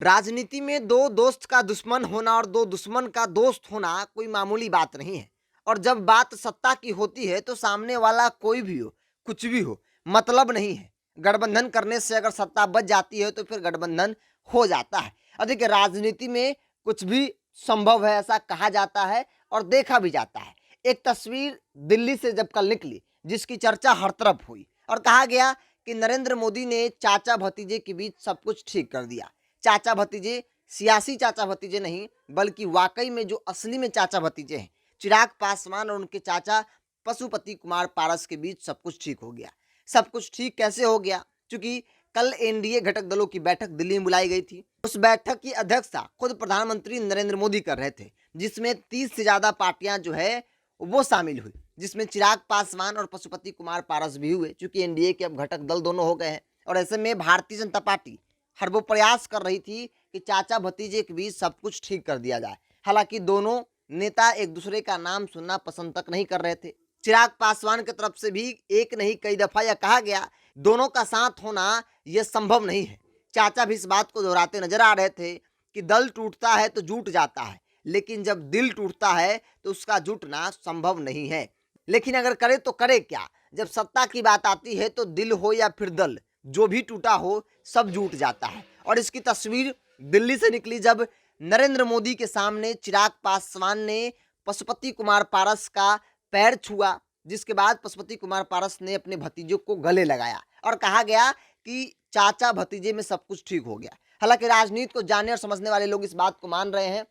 राजनीति में दो दोस्त का दुश्मन होना और दो दुश्मन का दोस्त होना कोई मामूली बात नहीं है। और जब बात सत्ता की होती है तो सामने वाला कोई भी हो, कुछ भी हो, मतलब नहीं है। गठबंधन करने से अगर सत्ता बच जाती है तो फिर गठबंधन हो जाता है। और देखिए, राजनीति में कुछ भी संभव है, ऐसा कहा जाता है और देखा भी जाता है। एक तस्वीर दिल्ली से जब कल निकली, जिसकी चर्चा हर तरफ हुई और कहा गया कि नरेंद्र मोदी ने चाचा भतीजे के बीच सब कुछ ठीक कर दिया। चाचा भतीजे सियासी चाचा भतीजे नहीं, बल्कि वाकई में जो असली में चाचा भतीजे हैं, चिराग पासवान और उनके चाचा पशुपति कुमार पारस के बीच सब कुछ ठीक हो गया। सब कुछ ठीक कैसे हो गया? क्योंकि कल एनडीए घटक दलों की बैठक दिल्ली में बुलाई गई थी। उस बैठक की अध्यक्षता खुद प्रधानमंत्री नरेंद्र मोदी कर रहे थे, जिसमें 30 से ज्यादा पार्टियां जो है वो शामिल हुई, जिसमें चिराग पासवान और पशुपति कुमार पारस भी हुए, क्योंकि एनडीए के अब घटक दल दोनों हो गए हैं। और ऐसे में भारतीय जनता पार्टी हर वो प्रयास कर रही थी कि चाचा भतीजे के बीच सब कुछ ठीक कर दिया जाए। हालांकि दोनों नेता एक दूसरे का नाम सुनना पसंद तक नहीं कर रहे थे। चिराग पासवान की तरफ से भी एक नहीं कई दफा यह कहा गया, दोनों का साथ होना यह संभव नहीं है। चाचा भी इस बात को दोहराते नजर आ रहे थे कि दल टूटता है तो जुट जाता है, लेकिन जब दिल टूटता है तो उसका जुटना संभव नहीं है। लेकिन अगर करे तो करे क्या? जब सत्ता की बात आती है तो दिल हो या फिर दल, जो भी टूटा हो सब जुट जाता है। और इसकी तस्वीर दिल्ली से निकली जब नरेंद्र मोदी के सामने चिराग पासवान ने पशुपति कुमार पारस का पैर छुआ, जिसके बाद पशुपति कुमार पारस ने अपने भतीजों को गले लगाया और कहा गया कि चाचा भतीजे में सब कुछ ठीक हो गया। हालांकि राजनीति को जानने और समझने वाले लोग इस बात को मान रहे हैं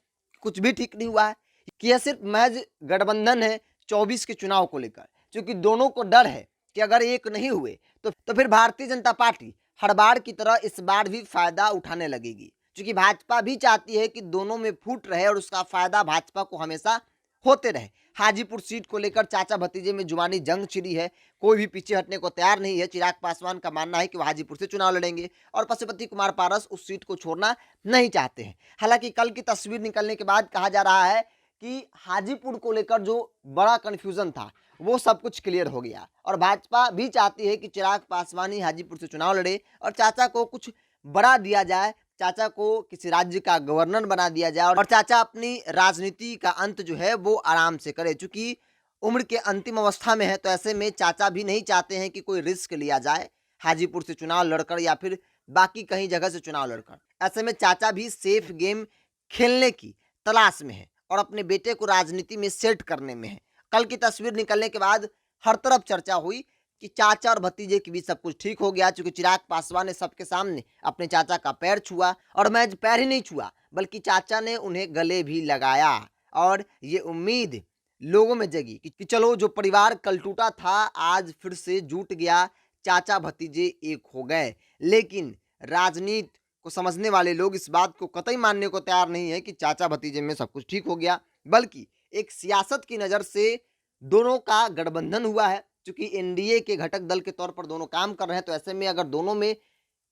कुछ भी ठीक नहीं हुआ है, कि यह सिर्फ महज गठबंधन है 24 के चुनाव को लेकर। क्योंकि दोनों को डर है कि अगर एक नहीं हुए तो फिर भारतीय जनता पार्टी हर बार की तरह इस बार भी फायदा उठाने लगेगी। क्योंकि भाजपा भी चाहती है कि दोनों में फूट रहे और उसका फायदा भाजपा को हमेशा होते रहे। हाजीपुर सीट को लेकर चाचा भतीजे में जुबानी जंग छिड़ी है, कोई भी पीछे हटने को तैयार नहीं है। चिराग पासवान का मानना है कि वह हाजीपुर से चुनाव लड़ेंगे और पशुपति कुमार पारस उस सीट को छोड़ना नहीं चाहते हैं। हालांकि कल की तस्वीर निकलने के बाद कहा जा रहा है कि हाजीपुर को लेकर जो बड़ा कंफ्यूजन था वो सब कुछ क्लियर हो गया और भाजपा भी चाहती है कि चिराग पासवान ही हाजीपुर से चुनाव लड़े और चाचा को कुछ बड़ा दिया जाए, चाचा को किसी राज्य का गवर्नर बना दिया जाए और चाचा अपनी राजनीति का अंत जो है वो आराम से करे। चूंकि उम्र के अंतिम अवस्था में है तो ऐसे में चाचा भी नहीं चाहते हैं कि कोई रिस्क लिया जाए हाजीपुर से चुनाव लड़कर या फिर बाकी कहीं जगह से चुनाव लड़कर। ऐसे में चाचा भी सेफ गेम खेलने की तलाश में है और अपने बेटे को राजनीति में सेट करने में है। कल की तस्वीर निकलने के बाद हर तरफ चर्चा हुई कि चाचा और भतीजे के बीच सब कुछ ठीक हो गया। चूंकि चिराग पासवान ने सबके सामने अपने चाचा का पैर छुआ और मैं पैर ही नहीं छुआ बल्कि चाचा ने उन्हें गले भी लगाया। और ये उम्मीद लोगों में जगी कि चलो जो परिवार कल टूटा था आज फिर से जुट गया, चाचा भतीजे एक हो गए। लेकिन राजनीति को समझने वाले लोग इस बात को कतई मानने को तैयार नहीं है कि चाचा भतीजे में सब कुछ ठीक हो गया, बल्कि एक सियासत की नज़र से दोनों का गठबंधन हुआ है। क्योंकि एनडीए के घटक दल के तौर पर दोनों काम कर रहे हैं, तो ऐसे में अगर दोनों में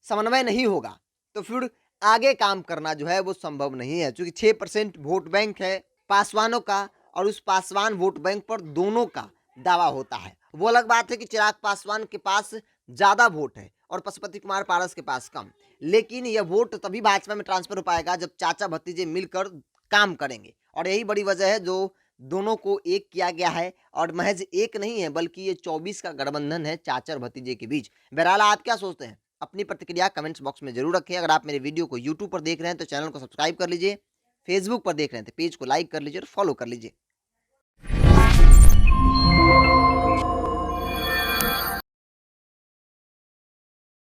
समन्वय नहीं होगा तो फिर आगे काम करना जो है वो संभव नहीं है। क्योंकि 6% वोट बैंक है पासवानों का और उस पासवान वोट बैंक पर दोनों का दावा होता है। वो अलग बात है कि चिराग पासवान के पास ज़्यादा वोट है और पशुपति कुमार पारस के पास कम, लेकिन यह वोट तभी भाजपा में ट्रांसफर हो पाएगा जब चाचा भतीजे मिलकर काम करेंगे। और यही बड़ी वजह है जो दोनों को एक किया गया है और महज एक नहीं है बल्कि ये 24 का गठबंधन है चाचा और भतीजे के बीच। बहरहाल आप क्या सोचते हैं? अपनी प्रतिक्रिया कमेंट्स बॉक्स में जरूर रखें। अगर आप मेरे वीडियो को यूट्यूब पर देख रहे हैं तो चैनल को सब्सक्राइब कर लीजिए, फेसबुक पर देख रहे हैं तो पेज को लाइक कर लीजिए और फॉलो कर लीजिए।